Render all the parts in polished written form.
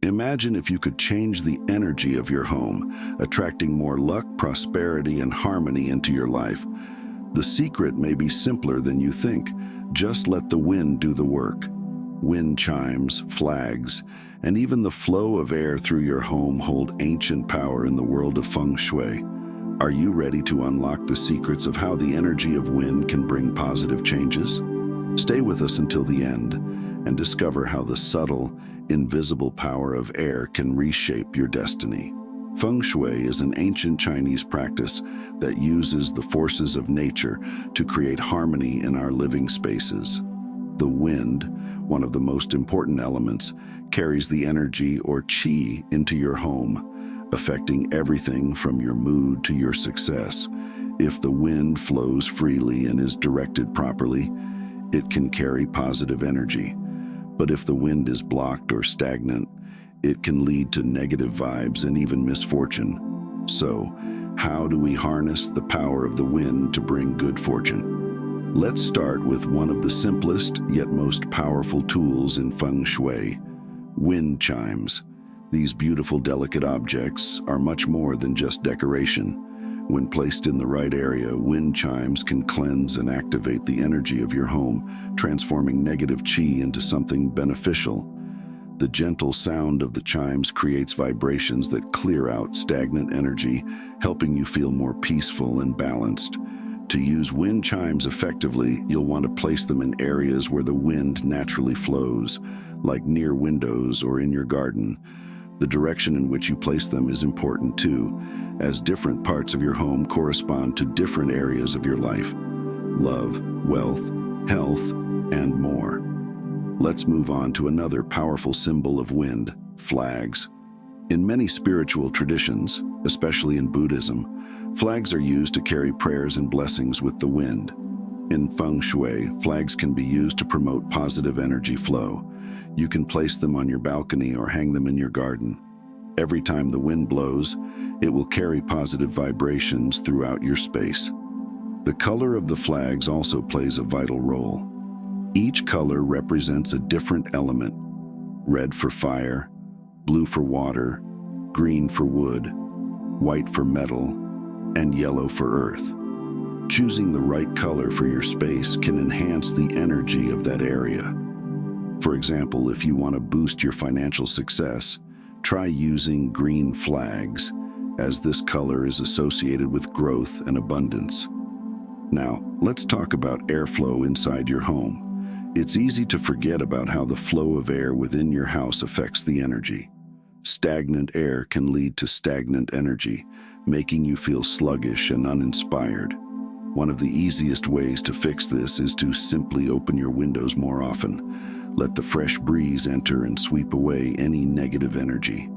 Imagine if you could change the energy of your home, attracting more luck, prosperity, and harmony into your life. The secret may be simpler than you think. Just let the wind do the work. Wind chimes, flags, and even the flow of air through your home hold ancient power in the world of Feng Shui. Are you ready to unlock the secrets of how the energy of wind can bring positive changes? Stay with us until the end and discover how the subtle, invisible power of air can reshape your destiny. Feng Shui is an ancient Chinese practice that uses the forces of nature to create harmony in our living spaces. The wind, one of the most important elements, carries the energy or qi into your home, affecting everything from your mood to your success. If the wind flows freely and is directed properly, it can carry positive energy. But if the wind is blocked or stagnant, it can lead to negative vibes and even misfortune. So, how do we harness the power of the wind to bring good fortune? Let's start with one of the simplest yet most powerful tools in Feng Shui: wind chimes. These beautiful, delicate objects are much more than just decoration. When placed in the right area, wind chimes can cleanse and activate the energy of your home, transforming negative qi into something beneficial. The gentle sound of the chimes creates vibrations that clear out stagnant energy, helping you feel more peaceful and balanced. To use wind chimes effectively, you'll want to place them in areas where the wind naturally flows, like near windows or in your garden. The direction in which you place them is important too, as different parts of your home correspond to different areas of your life: love, wealth, health, and more. Let's move on to another powerful symbol of wind: flags. In many spiritual traditions, especially in Buddhism, flags are used to carry prayers and blessings with the wind. In Feng Shui, flags can be used to promote positive energy flow. You can place them on your balcony or hang them in your garden. Every time the wind blows, it will carry positive vibrations throughout your space. The color of the flags also plays a vital role. Each color represents a different element: red for fire, blue for water, green for wood, white for metal, and yellow for earth. Choosing the right color for your space can enhance the energy of that area. For example, if you want to boost your financial success, try using green flags, as this color is associated with growth and abundance. Now, let's talk about airflow inside your home. It's easy to forget about how the flow of air within your house affects the energy. Stagnant air can lead to stagnant energy, making you feel sluggish and uninspired. One of the easiest ways to fix this is to simply open your windows more often. Let the fresh breeze enter and sweep away any negative energy.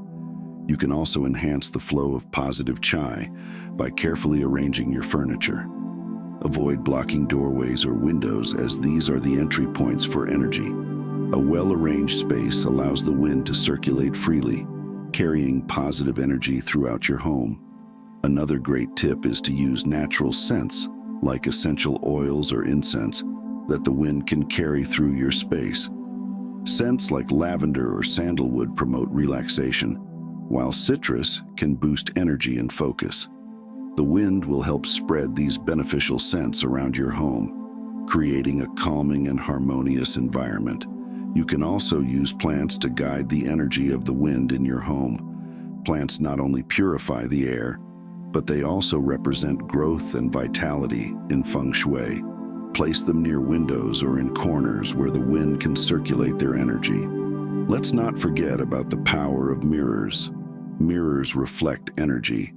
You can also enhance the flow of positive qi by carefully arranging your furniture. Avoid blocking doorways or windows, as these are the entry points for energy. A well-arranged space allows the wind to circulate freely, carrying positive energy throughout your home. Another great tip is to use natural scents, like essential oils or incense, that the wind can carry through your space. Scents like lavender or sandalwood promote relaxation, while citrus can boost energy and focus. The wind will help spread these beneficial scents around your home, creating a calming and harmonious environment. You can also use plants to guide the energy of the wind in your home. Plants not only purify the air, but they also represent growth and vitality in Feng Shui. Place them near windows or in corners where the wind can circulate their energy. Let's not forget about the power of mirrors. Mirrors reflect energy,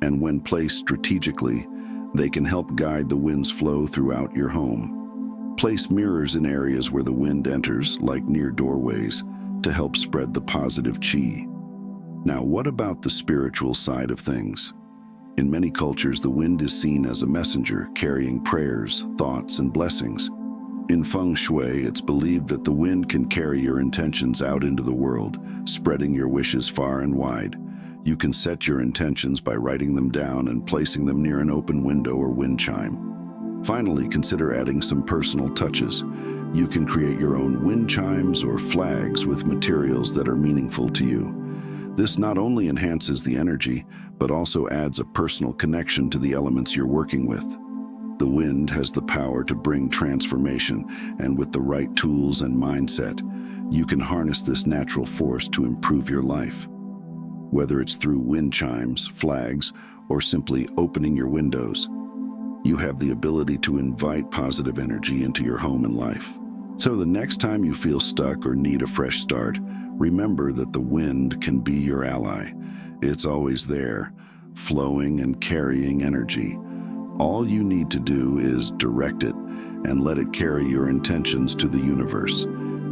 and when placed strategically, they can help guide the wind's flow throughout your home. Place mirrors in areas where the wind enters, like near doorways, to help spread the positive qi. Now, what about the spiritual side of things? In many cultures, the wind is seen as a messenger carrying prayers, thoughts, and blessings. In Feng Shui, it's believed that the wind can carry your intentions out into the world, spreading your wishes far and wide. You can set your intentions by writing them down and placing them near an open window or wind chime. Finally, consider adding some personal touches. You can create your own wind chimes or flags with materials that are meaningful to you. This not only enhances the energy, but also adds a personal connection to the elements you're working with. The wind has the power to bring transformation, and with the right tools and mindset, you can harness this natural force to improve your life. Whether it's through wind chimes, flags, or simply opening your windows, you have the ability to invite positive energy into your home and life. So the next time you feel stuck or need a fresh start, remember that the wind can be your ally. It's always there, flowing and carrying energy. All you need to do is direct it and let it carry your intentions to the universe.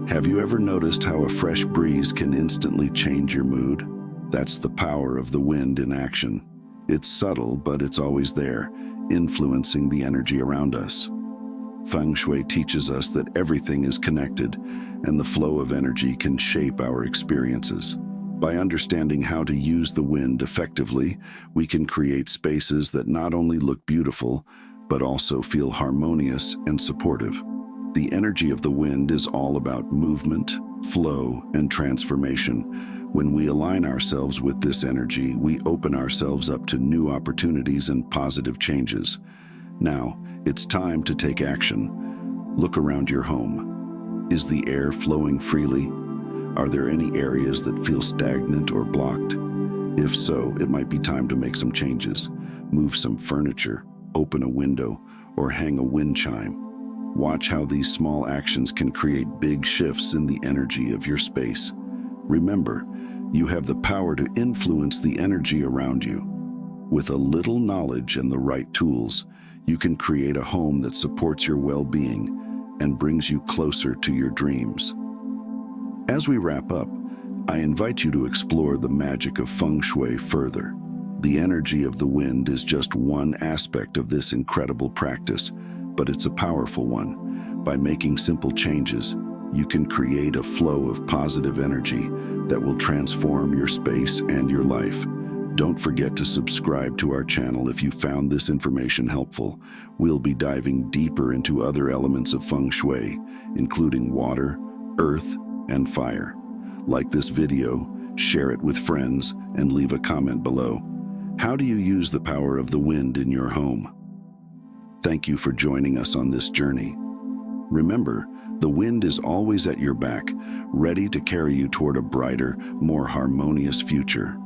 Have you ever noticed how a fresh breeze can instantly change your mood? That's the power of the wind in action. It's subtle, but it's always there, influencing the energy around us. Feng Shui teaches us that everything is connected, and the flow of energy can shape our experiences. By understanding how to use the wind effectively, we can create spaces that not only look beautiful, but also feel harmonious and supportive. The energy of the wind is all about movement, flow, and transformation. When we align ourselves with this energy, we open ourselves up to new opportunities and positive changes. Now, it's time to take action. Look around your home. Is the air flowing freely? Are there any areas that feel stagnant or blocked? If so, it might be time to make some changes. Move some furniture, open a window, or hang a wind chime. Watch how these small actions can create big shifts in the energy of your space. Remember, you have the power to influence the energy around you. With a little knowledge and the right tools, you can create a home that supports your well-being and brings you closer to your dreams. As we wrap up, I invite you to explore the magic of Feng Shui further. The energy of the wind is just one aspect of this incredible practice, but it's a powerful one. By making simple changes, you can create a flow of positive energy that will transform your space and your life. Don't forget to subscribe to our channel if you found this information helpful. We'll be diving deeper into other elements of Feng Shui, including water, earth, and fire. Like this video, share it with friends, and leave a comment below. How do you use the power of the wind in your home? Thank you for joining us on this journey. Remember, the wind is always at your back, ready to carry you toward a brighter, more harmonious future.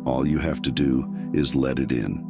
All you have to do is let it in.